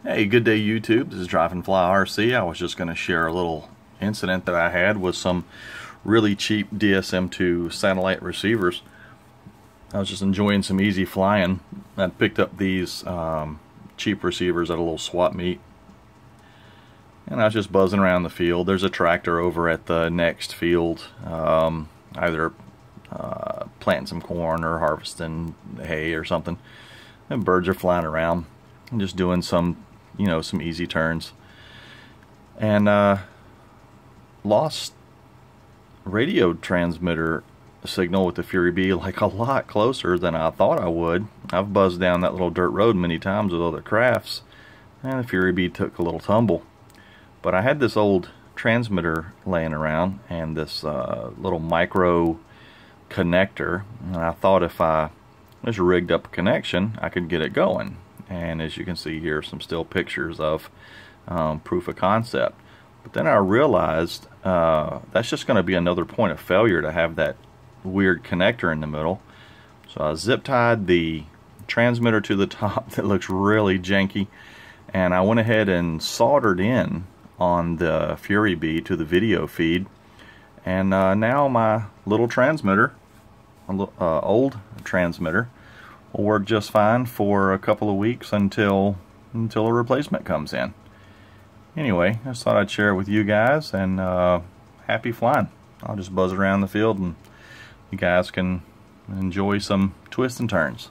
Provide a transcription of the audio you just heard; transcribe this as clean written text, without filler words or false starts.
Hey, good day YouTube. This is Driving Fly RC. I was just going to share a little incident that I had with some really cheap DSM-2 satellite receivers. I was just enjoying some easy flying. I picked up these cheap receivers at a little swap meet, and I was just buzzing around the field. There's a tractor over at the next field, either planting some corn or harvesting hay or something, and birds are flying around. I'm just doing some easy turns, and lost radio transmitter signal with the FuriBee like a lot closer than I thought I would. I've buzzed down that little dirt road many times with other crafts, and the FuriBee took a little tumble. But I had this old transmitter laying around and this little micro connector, and I thought if I just rigged up a connection I could get it going. And as you can see here, some still pictures of proof of concept. But then I realized that's just going to be another point of failure to have that weird connector in the middle. So I zip tied the transmitter to the top that looks really janky, and I went ahead and soldered in on the FuriBee to the video feed. And now my little transmitter, old transmitter, will work just fine for a couple of weeks until a replacement comes in. Anyway, I just thought I'd share it with you guys, and happy flying. I'll just buzz around the field and you guys can enjoy some twists and turns.